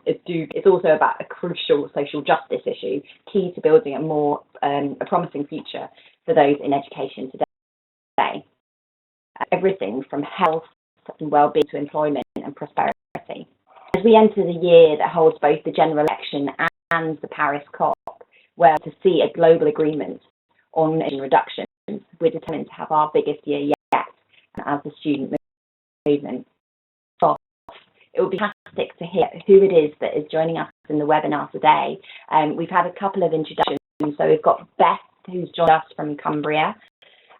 it's also about a crucial social justice issue, key to building a promising future for those in education today. Everything from health and well-being to employment and prosperity. As we enter the year that holds both the general election and the Paris COP, where to see a global agreement on emission reductions, we're determined to have our biggest year yet as a student movement. It would be fantastic to hear who it is that is joining us in the webinar today. We've had a couple of introductions. So we've got Beth, who's joined us from Cumbria.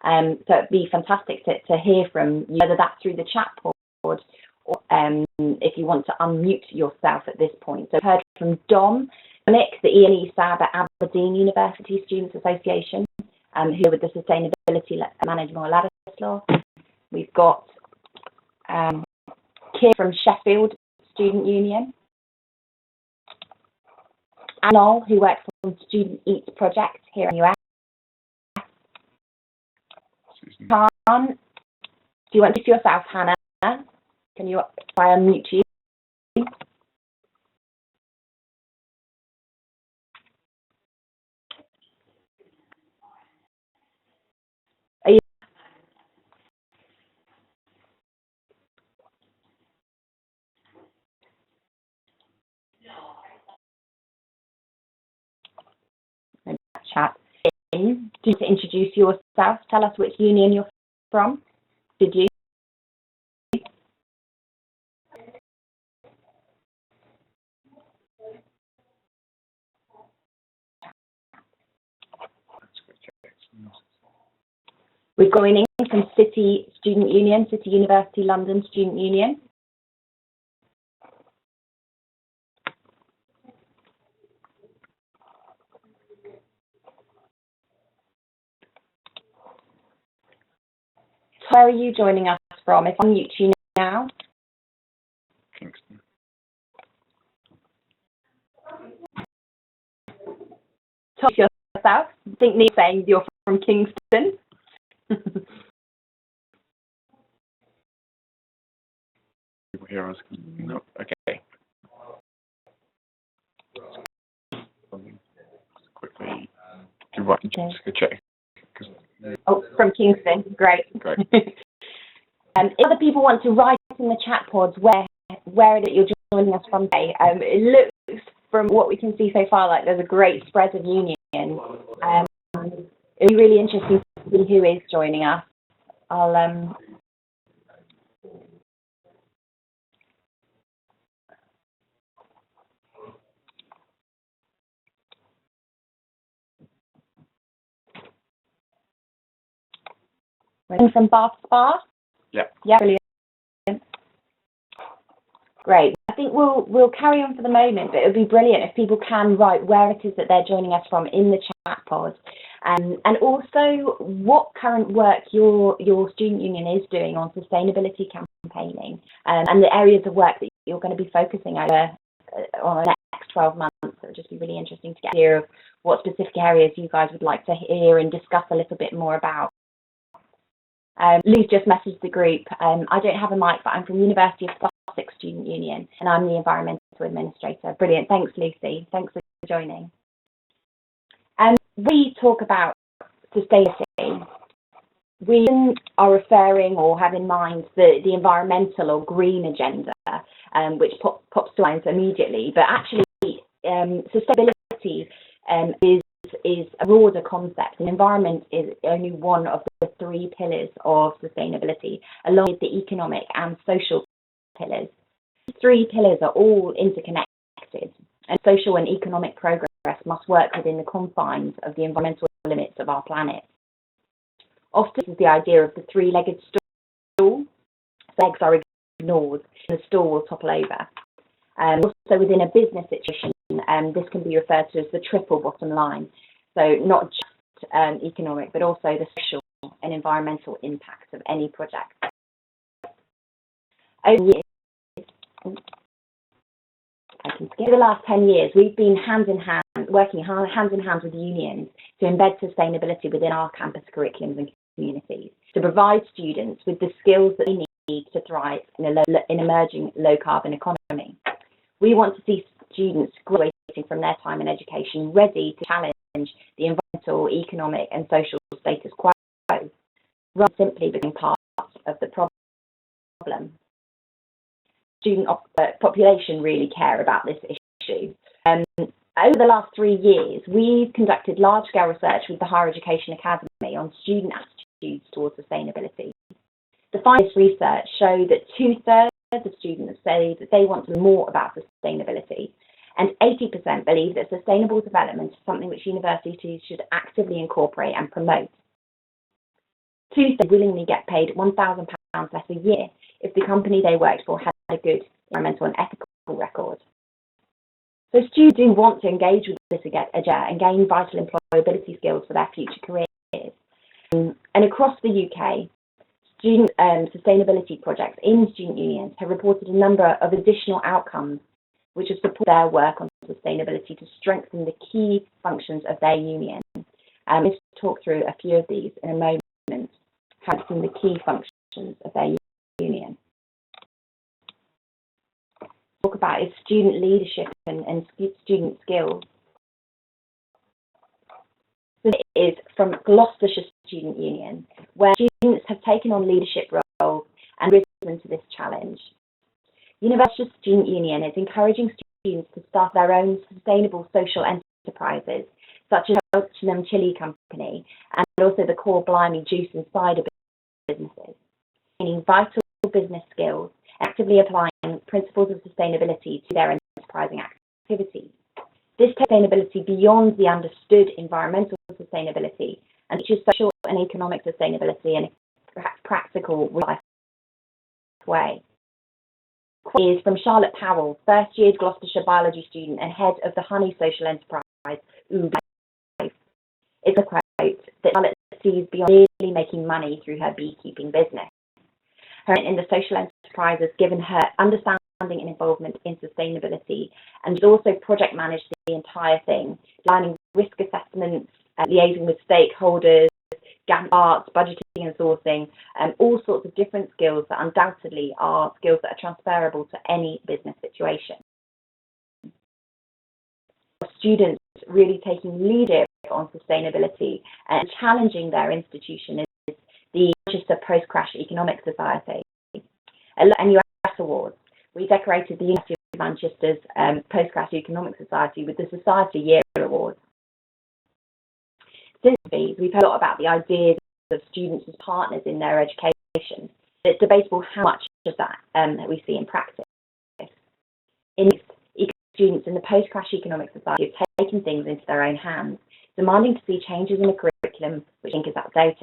So it'd be fantastic to hear from you, whether that's through the chat pod or if you want to unmute yourself at this point. So we've heard from Dominic, the E&E SAB at Aberdeen University Students Association, who are with the Sustainability Management Lattice Law. We've got Kim from Sheffield Student Union, and Noel, who works on Student Eats Project here in the US. Khan, do you want to see yourself, Hannah? Can you try and unmute you? Are you? Chat. Do you to introduce yourself? Tell us which union you're from. Did you? We're going in from City Student Union, City University London Student Union. Where are you joining us from? If I unmute you now. Kingston. Talk to yourself. I think Neil's saying you're from Kingston. People hear us? No. Okay. Quickly, do right, just go check. Oh, from Kingston. Great. Great. If other people want to write in the chat pods where it is you're joining us from today, it looks from what we can see so far like there's a great spread of unions. It'll be really interesting to see who is joining us. I'll from Bath Spa. Yeah. Yeah, brilliant. Great. I think we'll carry on for the moment, but it would be brilliant if people can write where it is that they're joining us from in the chat pod, and also what current work your student union is doing on sustainability campaigning, and the areas of work that you're going to be focusing over on the next 12 months. It would just be really interesting to get here of what specific areas you guys would like to hear and discuss a little bit more about. Lou's just messaged the group. I don't have a mic, but I'm from University of Sussex Student Union, and I'm the Environmental Administrator. Brilliant. Thanks, Lucy. Thanks for joining. We talk about sustainability. We are referring or have in mind the environmental or green agenda, which pops to mind immediately. But actually, sustainability is a broader concept. And environment is only one of the three pillars of sustainability, along with the economic and social pillars. These three pillars are all interconnected, and social and economic progress must work within the confines of the environmental limits of our planet. Often this is the idea of the three-legged stool. Legs are ignored and the stool will topple over. Also within a business situation, this can be referred to as the triple bottom line. So not just economic, but also the social and environmental impacts of any project. Over the last 10 years, we've been working hand in hand with unions to embed sustainability within our campus curriculums and communities, to provide students with the skills that they need to thrive in an emerging low-carbon economy. We want to see students graduating from their time in education ready to challenge the environmental, economic and social status quo, rather than simply becoming part of the problem. Student population really care about this issue. Over the last 3 years, we've conducted large-scale research with the Higher Education Academy on student attitudes towards sustainability. The findings of this research show that 2/3 of students say that they want to learn more about sustainability, and 80% believe that sustainable development is something which universities should actively incorporate and promote. 2/3 willingly get paid £1,000 less a year if the company they worked for had a good environmental and ethical record. So students do want to engage with this agenda and gain vital employability skills for their future careers. And across the UK, student sustainability projects in student unions have reported a number of additional outcomes which have supported their work on sustainability to strengthen the key functions of their union. Let's talk through a few of these in a moment, strengthening the key functions of their union. Talk about is student leadership and student skills. This is from Gloucestershire Student Union, where students have taken on leadership roles and risen to this challenge. University Student Union is encouraging students to start their own sustainable social enterprises, such as Cheltenham Chili Company and also the Core Blimey Juice and Cider businesses, meaning vital business skills, actively applying principles of sustainability to their enterprising activities. This takes sustainability beyond the understood environmental sustainability and teaches social and economic sustainability in a perhaps practical, real-life way. Is from Charlotte Powell, first-year Gloucestershire biology student and head of the Honey Social Enterprise, Ooh. It's a quote that Charlotte sees beyond merely making money through her beekeeping business. Her in the social enterprise has given her understanding and involvement in sustainability, and she's also project managed the entire thing, designing risk assessments, liaising with stakeholders, arts, budgeting and sourcing, all sorts of different skills that undoubtedly are skills that are transferable to any business situation. Students really taking leadership on sustainability and challenging their institution is the Manchester Post-Crash Economic Society and US Awards. We decorated the University of Manchester's Post-Crash Economic Society with the Society Year Award. Since these, we've heard a lot about the ideas of students as partners in their education. It's debatable how much of that that we see in practice. Students in the Post-Crash Economic Society have taken things into their own hands, demanding to see changes in the curriculum which I think is outdated.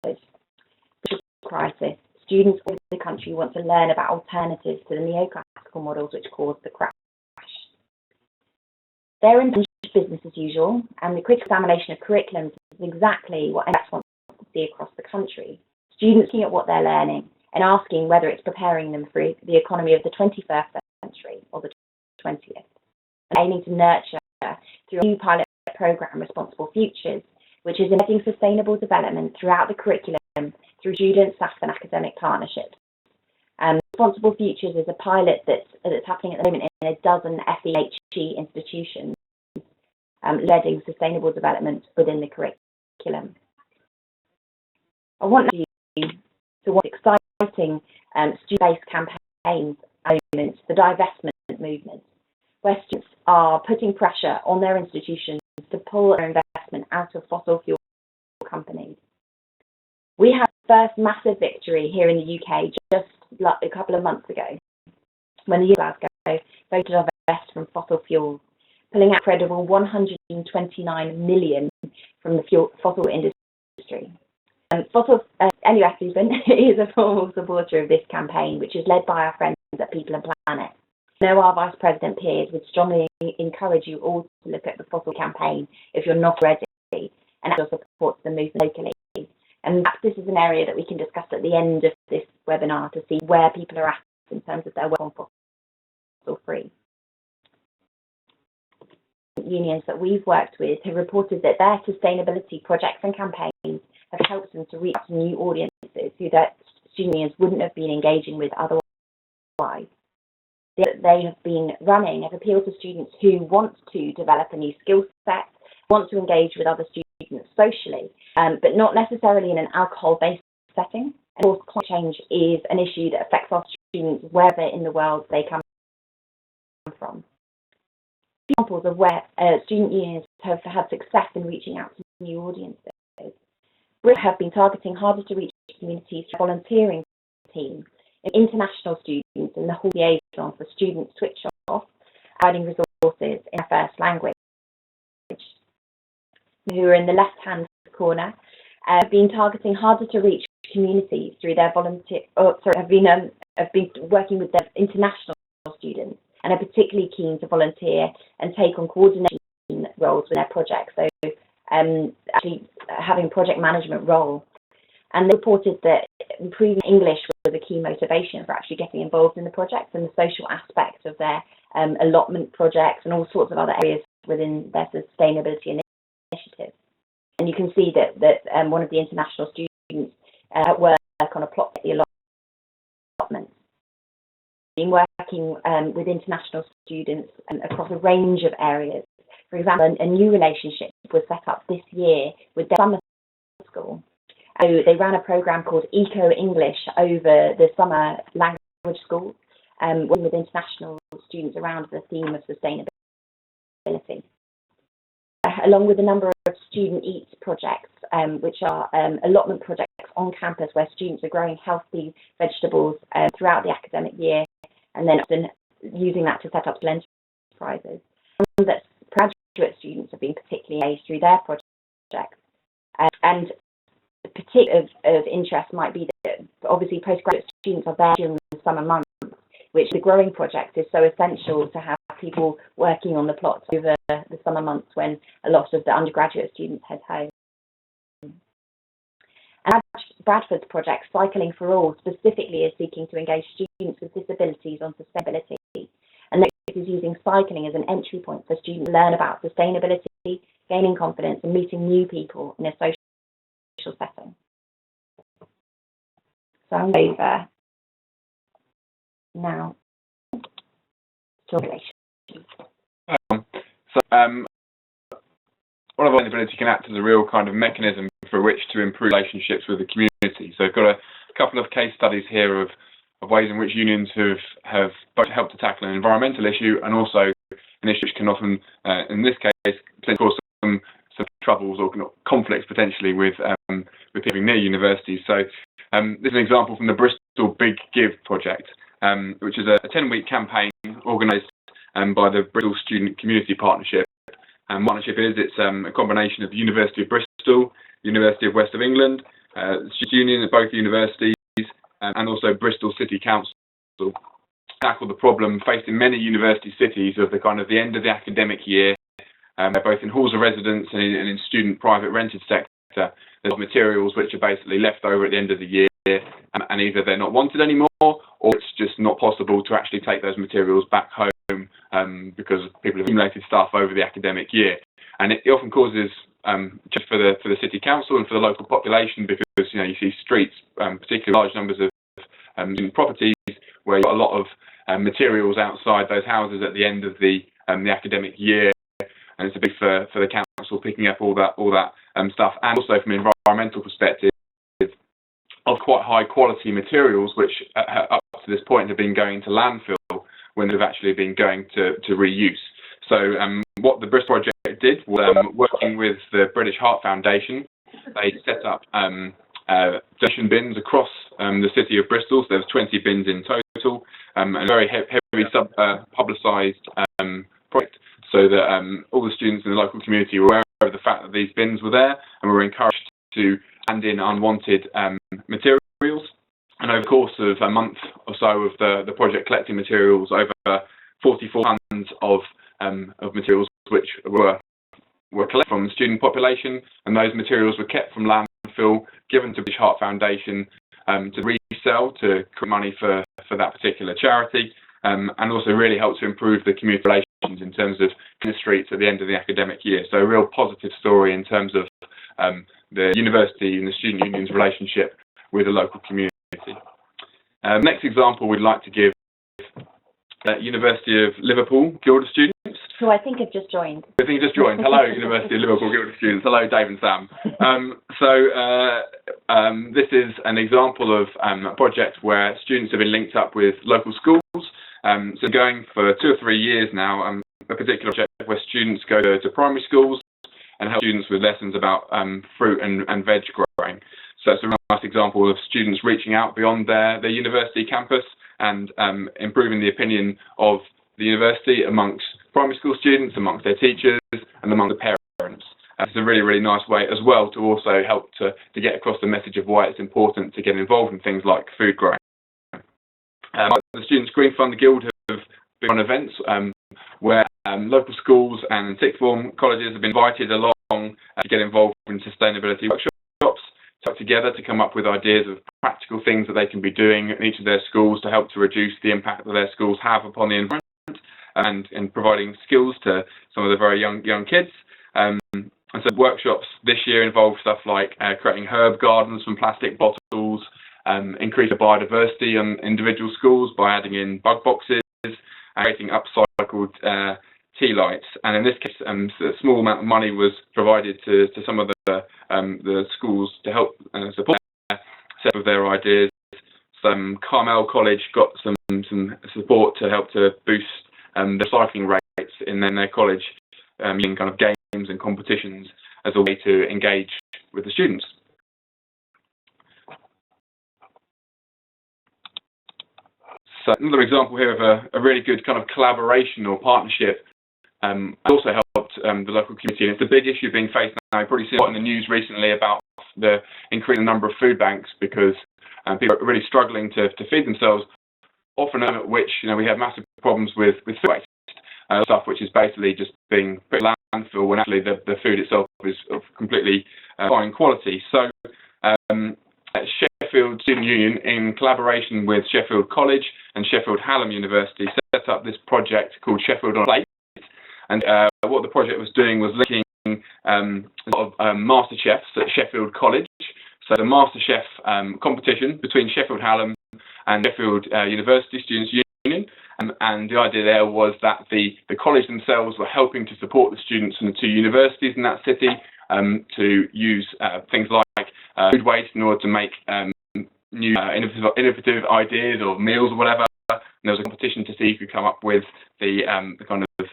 Social crisis. Students all over the country want to learn about alternatives to the neoclassical models which caused the crash. They're in business as usual, and the critical examination of curriculums is exactly what NS wants to see across the country. Students looking at what they're learning and asking whether it's preparing them for the economy of the 21st century or the 20th, and aiming to nurture through a new pilot program, Responsible Futures, which is embedding sustainable development throughout the curriculum through student, staff and academic partnerships. Responsible Futures is a pilot that's happening at the moment in a dozen FEHE institutions, embedding sustainable development within the curriculum. I want you to watch exciting student-based campaigns at the moment, the divestment movement, where students are putting pressure on their institutions to pull their investment out of fossil fuel companies. We had the first massive victory here in the UK just a couple of months ago, when the Glasgow voted to divest from fossil fuels, pulling out a credible 129 million from the fossil industry. NUS even is a formal supporter of this campaign, which is led by our friends at People and Planet. I know our Vice President peers would strongly encourage you all to look at the fossil campaign if you're not ready, and also support the movement locally. And perhaps this is an area that we can discuss at the end of this webinar to see where people are at in terms of their work on fossil free. Unions that we've worked with have reported that their sustainability projects and campaigns have helped them to reach new audiences who their student unions wouldn't have been engaging with otherwise. that they have been running have appealed to students who want to develop a new skill set, want to engage with other students socially, but not necessarily in an alcohol-based setting. And of course, climate change is an issue that affects our students wherever in the world they come from. Examples of where student unions have had success in reaching out to new audiences. Brits have been targeting harder to reach communities through a volunteering team, international students in the hall liaison for student switch off, providing resources in their first language. Who are in the left-hand corner have been targeting harder to reach communities through their have been working with their international students and are particularly keen to volunteer and take on coordination roles with their projects. So actually having project management role. And they reported that improving English was a key motivation for actually getting involved in the projects and the social aspects of their allotment projects and all sorts of other areas within their sustainability initiatives. And you can see that one of the international students work on a plot for the allotments. Been working with international students across a range of areas. For example, a new relationship was set up this year with their summer school. So they ran a program called Eco English over the summer language school, working with international students around the theme of sustainability. Along with a number of student eats projects, which are allotment projects on campus where students are growing healthy vegetables throughout the academic year, and then often using that to set up enterprises. And that graduate students have been particularly engaged through their projects. And particular of interest might be that obviously postgraduate students are there during the summer months, which the growing project is so essential to have people working on the plots over the summer months when a lot of the undergraduate students head home. And Bradford's project, Cycling for All, specifically is seeking to engage students with disabilities on sustainability. And that is using cycling as an entry point for students to learn about sustainability, gaining confidence and meeting new people in a social setting. So I'm over now to relations. Sustainability can act as a real kind of mechanism for which to improve relationships with the community. So I've got a couple of case studies here of ways in which unions have both helped to tackle an environmental issue and also an issue which can often, in this case, cause some troubles or conflicts potentially with people near universities. So this is an example from the Bristol Big Give project, which is a 10-week campaign organised by the Bristol Student Community Partnership. And partnership it's a combination of the University of Bristol, University of West of England, Student Union at both universities, and also Bristol City Council. Tackle the problem faced in many university cities of the end of the academic year, both in halls of residence and in student private rented sector. There's materials which are basically left over at the end of the year, and either they're not wanted anymore, or it's just not possible to actually take those materials back home because people have accumulated stuff over the academic year. And it often causes just for the city council and for the local population, because you see streets, particularly large numbers of properties where you've got a lot of materials outside those houses at the end of the academic year, and it's a big for the council picking up all that stuff. And also from an environmental perspective, of quite high quality materials which up to this point have been going to landfill when they've actually been going to reuse. So what the Bristol project did was, working with the British Heart Foundation, they set up donation bins across the city of Bristol. So there's 20 bins in total, and a very heavily publicised project, so that all the students in the local community were aware of the fact that these bins were there and were encouraged to hand in unwanted materials. And over the course of a month or so of the project collecting materials, over 44 tons of materials which were collected from the student population, and those materials were kept from landfill, given to the British Heart Foundation to resell, to create money for that particular charity, and also really helped to improve the community relations in terms of in the streets at the end of the academic year. So a real positive story in terms of the university and the student union's relationship with the local community. Next example we'd like to give University of Liverpool Guilder students. Who I think have just joined. I think just joined. Hello, University of Liverpool Guilder students. Hello, Dave and Sam. This is an example of a project where students have been linked up with local schools. So going for 2 or 3 years now, a particular project where students go to primary schools and help students with lessons about fruit and veg growing. So it's a really nice example of students reaching out beyond their university campus and improving the opinion of the university amongst primary school students, amongst their teachers, and among the parents. It's a really, really nice way as well to also help to get across the message of why it's important to get involved in things like food growing. The Students' Green Fund Guild have been on events where local schools and sixth form colleges have been invited along to get involved in sustainability workshops, to work together to come up with ideas of practical things that they can be doing in each of their schools to help to reduce the impact that their schools have upon the environment, and in providing skills to some of the very young kids. And so workshops this year involve stuff like creating herb gardens from plastic bottles, increase the biodiversity in individual schools by adding in bug boxes, and creating upcycled tea lights. And in this case, a small amount of money was provided to some of the schools to help support some of their ideas. Carmel College got some support to help to boost the recycling rates in their college, using kind of games and competitions as a way to engage with the students. So another example here of a really good kind of collaboration or partnership also helped the local community. And it's a big issue being faced now. You've probably seen a lot in the news recently about the increasing number of food banks because people are really struggling to feed themselves, often at which we have massive problems with food waste, stuff which is basically just being put in landfill when actually the food itself is of completely fine quality. So Sheffield Student Union, in collaboration with Sheffield College and Sheffield Hallam University, set up this project called Sheffield on a Plate. And what the project was doing was linking a lot of master chefs at Sheffield College. So the master chef competition between Sheffield Hallam and Sheffield University Students Union. And the idea there was that the college themselves were helping to support the students from the 2 universities in that city to use things like food waste in order to make new innovative ideas or meals or whatever. And there was a competition to see who could come up with the kind of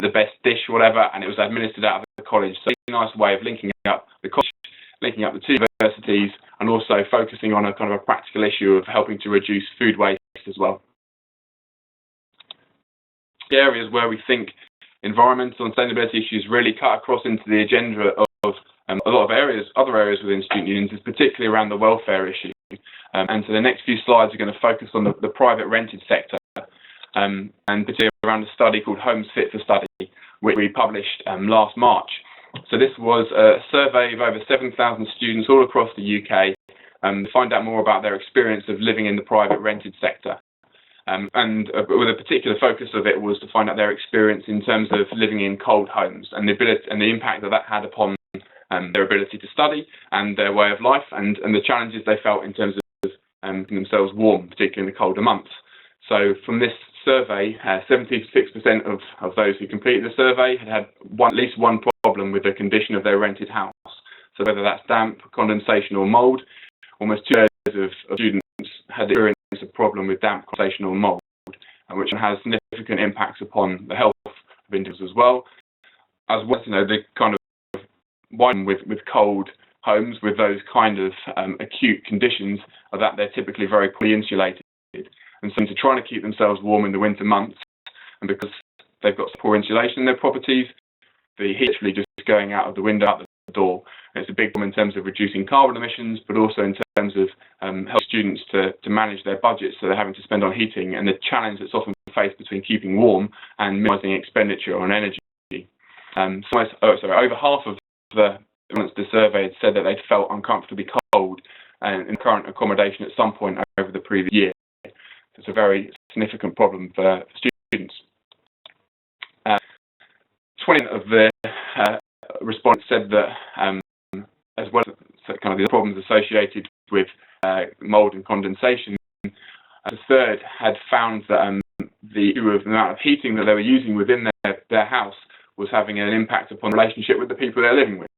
the best dish or whatever, and it was administered out of the college. So it's a nice way of linking up the college, linking up the 2 universities, and also focusing on a kind of a practical issue of helping to reduce food waste as well. The areas where we think environmental and sustainability issues really cut across into the agenda of a lot of other areas within student unions, is particularly around the welfare issue. And so the next few slides are going to focus on the private rented sector, and particularly around a study called Homes Fit for Study, which we published last March. So this was a survey of over 7,000 students all across the UK to find out more about their experience of living in the private rented sector. And with a particular focus of it was to find out their experience in terms of living in cold homes and the ability and the impact that had upon their ability to study and their way of life, and the challenges they felt in terms of keeping themselves warm, particularly in the colder months. So from this survey, 76% of those who completed the survey had at least one problem with the condition of their rented house. So whether that's damp, condensation or mould, almost 2/3 of students had experienced a problem with damp, condensation or mould, which has significant impacts upon the health of individuals as well as the kind of one with cold homes with those kind of acute conditions are that they're typically very poorly insulated. And so to try to keep themselves warm in the winter months, and because they've got poor insulation in their properties, the heat actually just going out of the window, out the door. And it's a big problem in terms of reducing carbon emissions, but also in terms of helping students to manage their budgets, so they're having to spend on heating, and the challenge that's often faced between keeping warm and minimising expenditure on energy. Over half of the survey had said that they'd felt uncomfortably cold in current accommodation at some point over the previous year. It's a very significant problem for students. 20% of the respondents said that, as well as kind of the problems associated with mould and condensation, a third had found that the amount of heating that they were using within their house was having an impact upon the relationship with the people they're living with,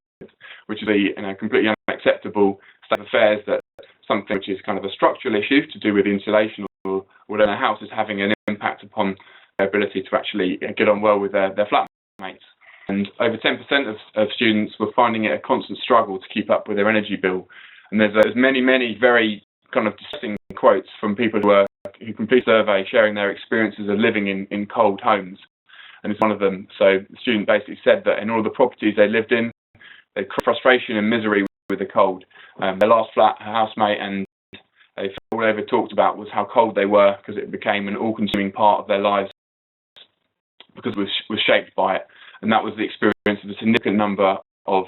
which is a completely unacceptable state of affairs, that something which is kind of a structural issue to do with insulation or whatever in a house is having an impact upon their ability to actually get on well with their flatmates. And over 10% of students were finding it a constant struggle to keep up with their energy bill. And there's many very kind of distressing quotes from people who complete a survey sharing their experiences of living in cold homes. And it's one of them. So the student basically said that in all the properties they lived in, they had frustration and misery with the cold. Their last flat, her housemate, and all they ever talked about was how cold they were, because it became an all-consuming part of their lives because it was shaped by it. And that was the experience of a significant number of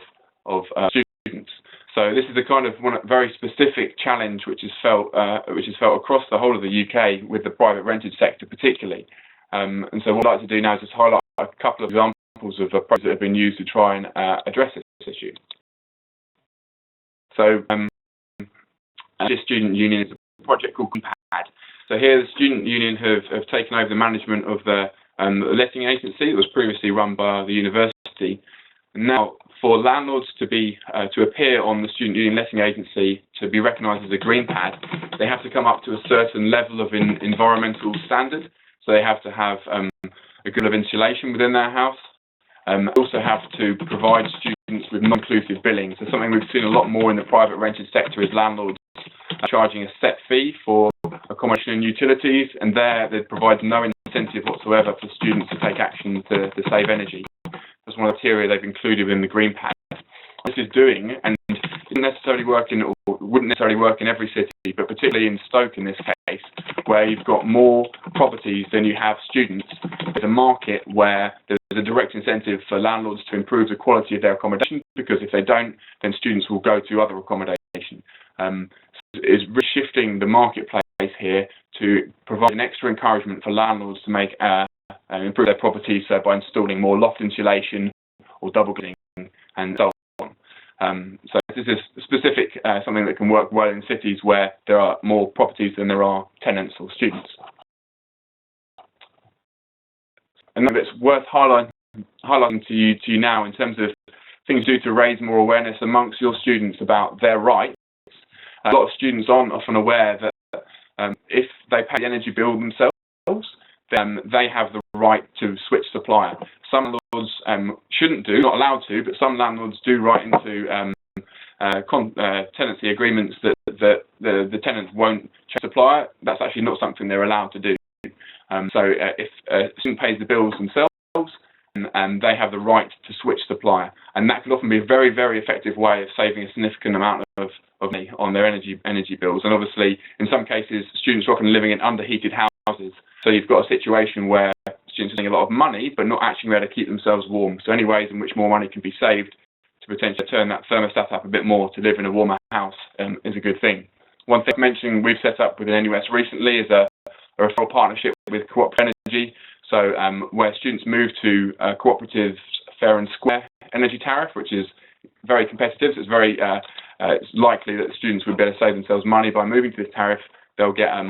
students. So this is a kind of very specific challenge which is felt across the whole of the UK with the private rented sector particularly. And so what I'd like to do now is just highlight a couple of examples of approaches that have been used to try and address this issue. So this student union is a project called GreenPad. So here the student union have taken over the management of the letting agency that was previously run by the university. And now for landlords to appear on the student union letting agency to be recognised as a GreenPad, they have to come up to a certain level of environmental standard. So they have to have a good level of insulation within their house. They also have to provide students with non-inclusive billing. So something we've seen a lot more in the private rented sector is landlords charging a set fee for accommodation and utilities, and there they provide no incentive whatsoever for students to take action to save energy. That's one of the criteria they've included in the GreenPad. This is doing, and it wouldn't necessarily work in every city, but particularly in Stoke in this case, where you've got more properties than you have students. There's a market where there's a direct incentive for landlords to improve the quality of their accommodation, because if they don't, then students will go to other accommodation. It's shifting the marketplace here to provide an extra encouragement for landlords to make improve their properties, so by installing more loft insulation or double glazing and so on. So this is specific something that can work well in cities where there are more properties than there are tenants or students. And it's worth highlighting to you now in terms of things to do to raise more awareness amongst your students about their rights. A lot of students aren't often aware that if they pay the energy bill themselves, then they have the right to switch supplier. Some landlords shouldn't do, not allowed to, but some landlords do write into tenancy agreements that the tenants won't change supplier. That's actually not something they're allowed to do. So if a student pays the bills themselves, and they have the right to switch supplier, and that can often be a very, very effective way of saving a significant amount of money on their energy bills. And obviously, in some cases, students are often living in underheated houses, so you've got a situation where students are spending a lot of money, but not actually able to keep themselves warm. So any ways in which more money can be saved to potentially turn that thermostat up a bit more to live in a warmer house is a good thing. One thing mentioning we've set up within NUS recently is a referral partnership with Cooperative Energy. So where students move to Cooperative's fair and square energy tariff, which is very competitive. So it's very it's likely that students would be able to save themselves money by moving to this tariff. They'll get a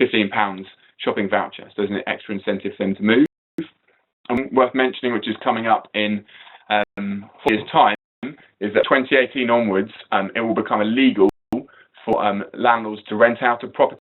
£15 shopping voucher. So there's an extra incentive for them to move. And worth mentioning, which is coming up in 4 years' time, is that 2018 onwards, it will become illegal for landlords to rent out a property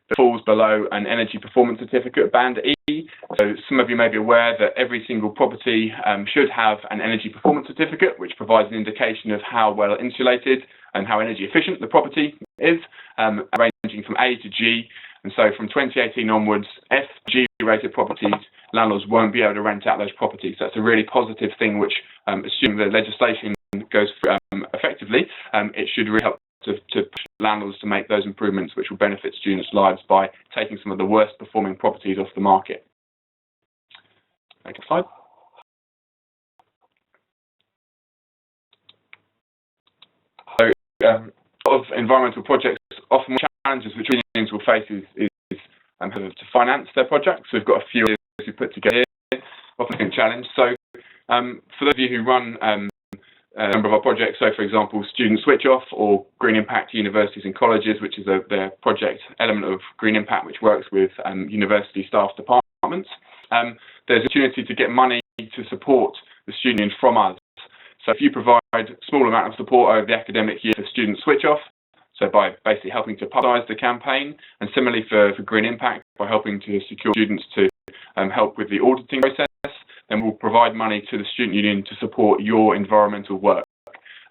that falls below an energy performance certificate band E. So some of you may be aware that every single property should have an energy performance certificate, which provides an indication of how well insulated and how energy efficient the property is, ranging from A to G. And so from 2018 onwards, F, G rated properties, landlords won't be able to rent out those properties. So that's a really positive thing, which assuming the legislation goes through effectively, it should really help to push landlords to make those improvements, which will benefit students' lives by taking some of the worst performing properties off the market. Next slide. So a lot of environmental projects often more challenges which unions will face is to finance their projects. So we've got a few ideas we put together here, often a challenge. So for those of you who run a number of our projects. So, for example, Student Switch Off or Green Impact Universities and Colleges, which is the project element of Green Impact, which works with university staff departments. There's an opportunity to get money to support the student union from us. So if you provide a small amount of support over the academic year for Student Switch Off, so by basically helping to publicise the campaign, and similarly for Green Impact, by helping to secure students to help with the auditing process, then we'll provide money to the student union to support your environmental work.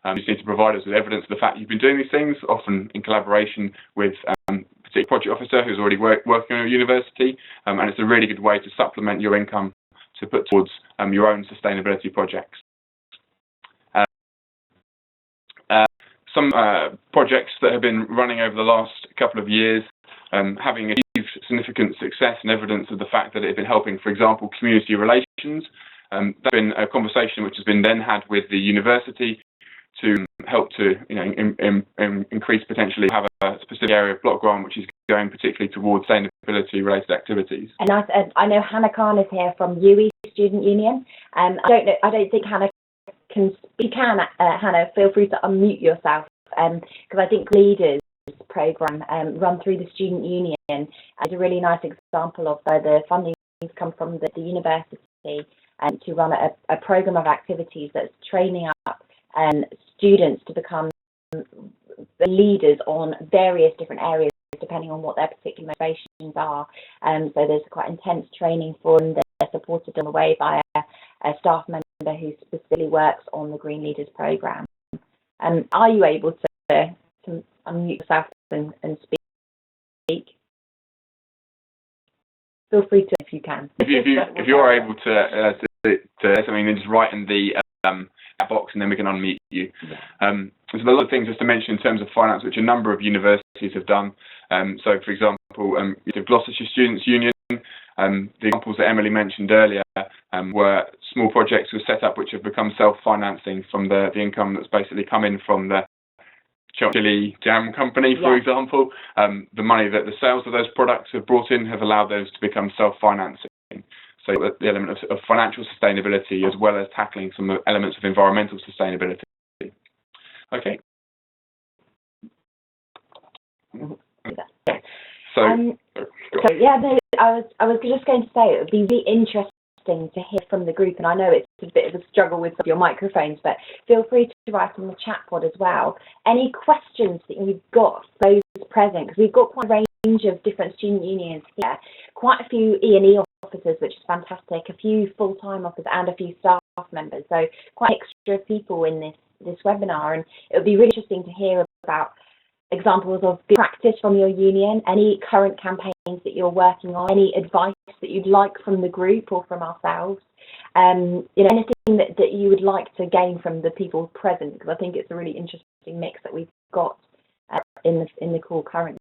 You just need to provide us with evidence of the fact you've been doing these things, often in collaboration with a particular project officer who's already working on a university, and it's a really good way to supplement your income to put towards your own sustainability projects. Some projects that have been running over the last couple of years, having achieved significant success and evidence of the fact that it has been helping, for example, community relations. That's been a conversation which has been then had with the university to help to increase, potentially have a specific area of block grant which is going particularly towards sustainability related activities. And I know Hannah Khan is here from UE Student Union. I don't think Hannah can speak. Hannah, feel free to unmute yourself, because I think leaders program run through the student union is a really nice example of the funding come from the university to run a program of activities that's training up students to become leaders on various different areas depending on what their particular motivations are. So there's quite intense training for them. They're supported on the way by a staff member who specifically works on the Green Leaders program. Are you able to unmute yourself and speak? Feel free to if you can. If you're able to say something, then just write in the box and then we can unmute you. Yeah. There's a lot of things just to mention in terms of finance, which a number of universities have done. So, for example, the Gloucestershire Students' Union, the examples that Emily mentioned earlier were small projects were set up which have become self-financing from the income that's basically come in from the chili jam company, for example. The money that the sales of those products have brought in have allowed those to become self-financing. So the element of financial sustainability as well as tackling some elements of environmental sustainability. Okay. I was just going to say it would be really interesting to hear from the group, and I know it's a bit of a struggle with your microphones, but feel free to write in the chat pod as well. Any questions that you've got for those present, because we've got quite a range of different student unions here, quite a few E&E officers, which is fantastic, a few full-time officers and a few staff members, so quite an extra people in this webinar, and it would be really interesting to hear about examples of good practice from your union, any current campaigns that you're working on, any advice that you'd like from the group or from ourselves, anything that you would like to gain from the people present, because I think it's a really interesting mix that we've got in the call currently.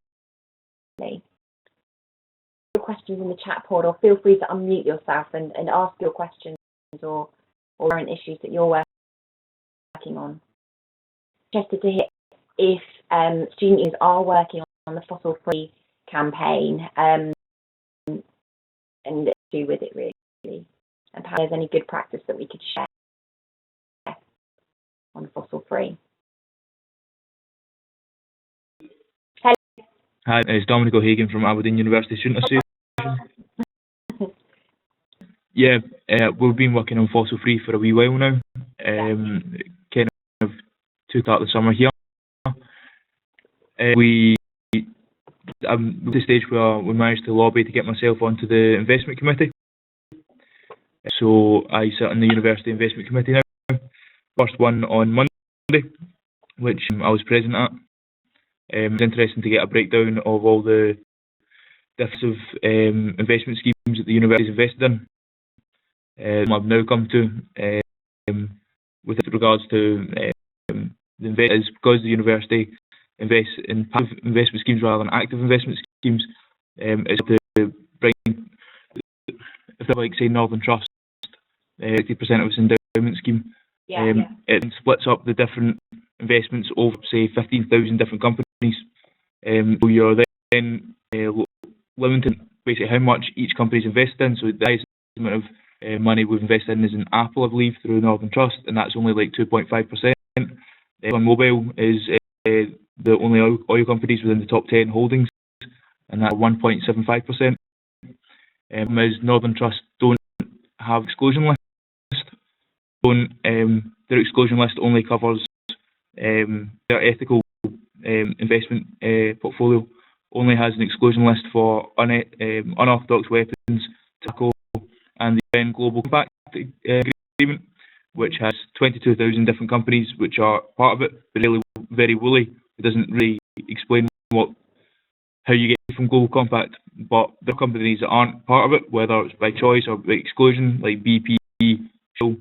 Questions in the chat pod, or feel free to unmute yourself and ask your questions or current issues that you're working on. Interested to hear if student unions are working on the fossil-free campaign and do with it really, and perhaps there's any good practice that we could share on fossil-free. Hello. Hi, it's Dominic O'Hagan from Aberdeen University Student Association. Yeah, we've been working on fossil-free for a wee while now. Kind of took out the summer here. We at the stage where we managed to lobby to get myself onto the investment committee. So I sit on the university investment committee now. First one on Monday, which I was present at. It was interesting to get a breakdown of all the different investment schemes that the university has invested in. I've now come to with regards to the investors, because the university invests in passive investment schemes rather than active investment schemes. It's to bring, if I like say Northern Trust, 50% of its endowment scheme. It splits up the different investments over, say, 15,000 different companies. So you're then limiting basically how much each company is invested in. So the estimate of money we've invested in is in Apple, I believe, through Northern Trust, and that's only like 2.5%. ExxonMobil is the only oil companies within the top 10 holdings, and that's 1.75%. As Northern Trust don't have exclusion list, their exclusion list only covers their ethical investment portfolio only has an exclusion list for unorthodox weapons, tobacco, and the UN Global Compact Agreement, which has 22,000 different companies which are part of it, but really very woolly. It doesn't really explain how you get from Global Compact, but there are companies that aren't part of it, whether it's by choice or by exclusion, like BP, Shell,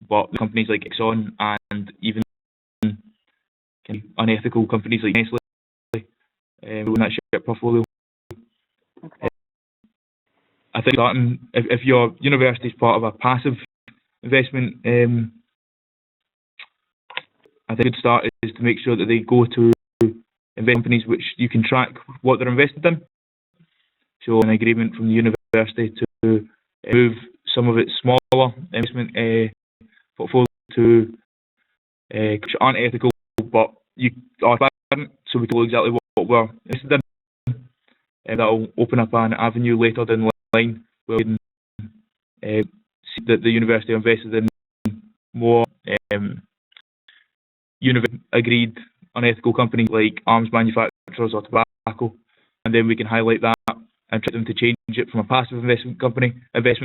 but companies like Exxon and even unethical companies like Nestle in that share portfolio. Okay. I think starting, if your university is part of a passive investment, I think a good start is to make sure that they go to invest companies which you can track what they're invested in. So an agreement from the university to move some of its smaller investment portfolio to which aren't ethical, but you are transparent, so we can know exactly what we're invested in. And that'll open up an avenue later down the line where we can see that the university invested in more agreed unethical companies like arms manufacturers or tobacco, and then we can highlight that and try them to change it from a passive investment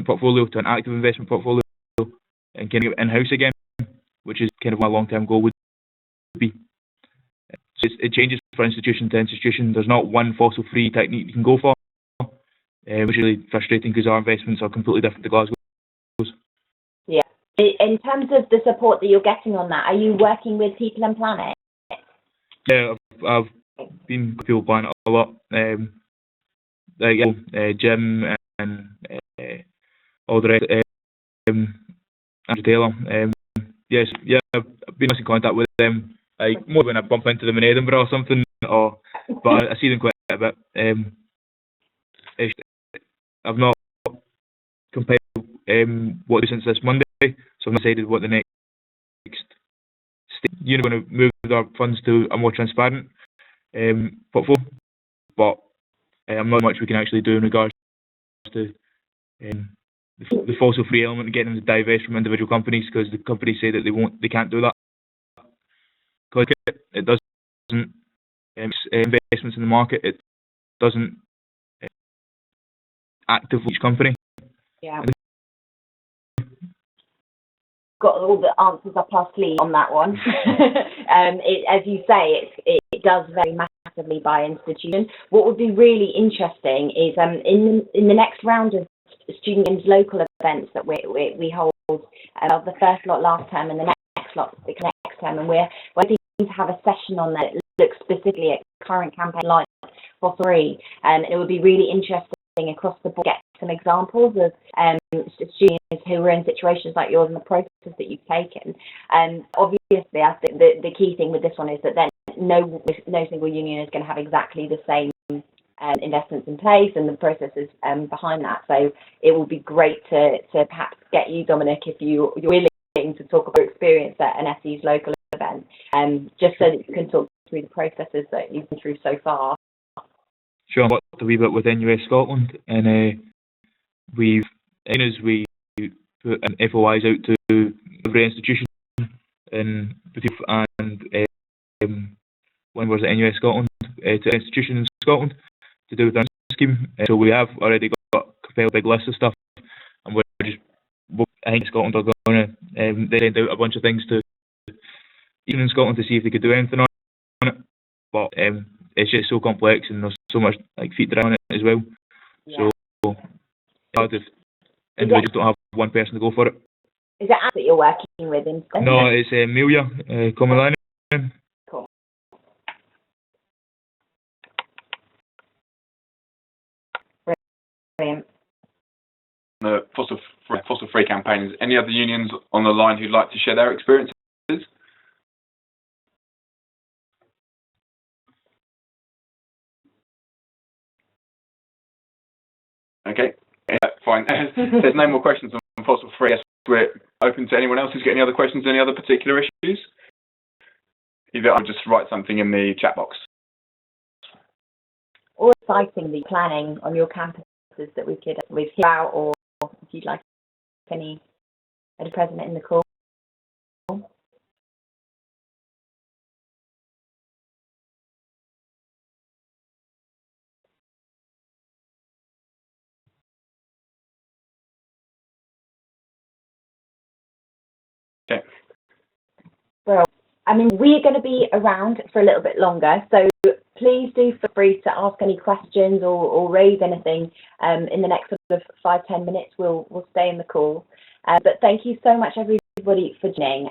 portfolio to an active investment portfolio and kind of get it in-house again, which is kind of my long-term goal would be. So it changes from institution to institution. There's not one fossil-free technique you can go for, which is really frustrating because our investments are completely different to Glasgow's. Yeah. In terms of the support that you're getting on that, are you working with People and Planet? Yeah, I've been with People Planet a lot. Jim and all the rest, Andrew Taylor. Yes, yeah, I've been in contact with them. Like more when I bump into them in Edinburgh or something, but I see them quite a bit. I've not compiled what to do since this Monday, so I've not decided what the next step. You're going to move our funds to a more transparent portfolio, but I'm not much we can actually do in regards to the fossil-free element and getting them to divest from individual companies, because the companies say that they can't do that. Because it doesn't investments in the market. It doesn't actively each company. Yeah. Got all the answers up our sleeve on that one. As you say, it does vary massively by institution. What would be really interesting is in the next round of student games local events that we hold, the first lot last term and the next lot the next term, and we're waiting to have a session on that that looks specifically at current campaign like for free, and it would be really interesting across the board to get some examples of students who were in situations like yours and the process that you've taken. And obviously, I think the key thing with this one is that then no single union is going to have exactly the same investments in place and the processes behind that. So it will be great to perhaps get you, Dominic, if you're willing to talk about your experience at an SE's local event, just so that you can talk through the processes that you've been through so far. Sure, I worked a wee bit with NUS Scotland, and we put an FOIs out to every institution and one was at NUS Scotland to institution in Scotland to do with our scheme. So we have already got a fairly big list of stuff, and I think Scotland are going to they send out a bunch of things to even in Scotland to see if they could do anything on it. But it's just so complex and there's so much feet around it as well. Yeah. So hard if individuals don't have one person to go for it. Is that that you're working with in Scotland? No, it's Amelia Comilani. Cool. Brilliant. The fossil-free campaigns. Any other unions on the line who'd like to share their experiences? Okay, Fine. There's no more questions on fossil free. Yes, we're open to anyone else who's got any other questions, any other particular issues. Either I'll just write something in the chat box. Or exciting the planning on your campuses that we could hear out, or if you'd like any present in the call. Okay. Well, I mean, we're going to be around for a little bit longer, so please do feel free to ask any questions or raise anything in the next sort of 5-10 minutes. We'll stay in the call. But thank you so much, everybody, for joining.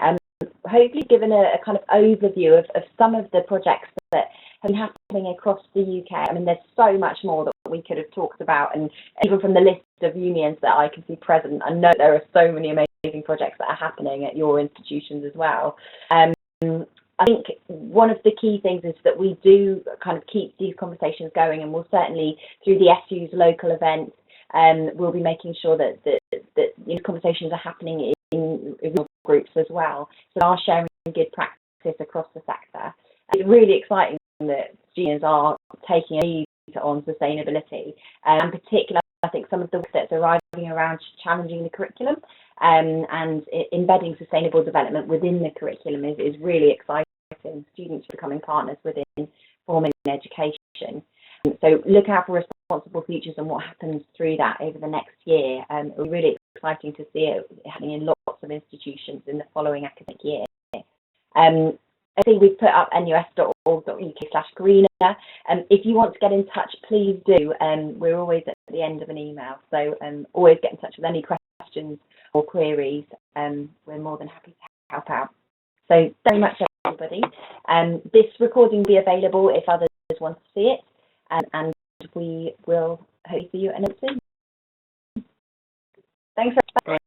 Hopefully given a kind of overview of some of the projects that have been happening across the UK. I mean, there's so much more that we could have talked about, and even from the list of unions that I can see present, I know there are so many amazing projects that are happening at your institutions as well. I think one of the key things is that we do kind of keep these conversations going, and we'll certainly, through the SU's local events, we'll be making sure that these conversations are happening in groups as well, so they are sharing good practice across the sector. It's really exciting that students are taking a lead on sustainability, and in particular, I think some of the work that's arriving around challenging the curriculum and embedding sustainable development within the curriculum is really exciting. Students becoming partners within forming education. So look out for responsible futures and what happens through that over the next year. It'll be really exciting to see it happening in lots of institutions in the following academic year. I think we've put up nus.org.uk/greener. If you want to get in touch, please do. We're always at the end of an email, so always get in touch with any questions or queries. We're more than happy to help out. So very much, everybody. This recording will be available if others want to see it, and we will hope to see you at another soon. Thanks very much.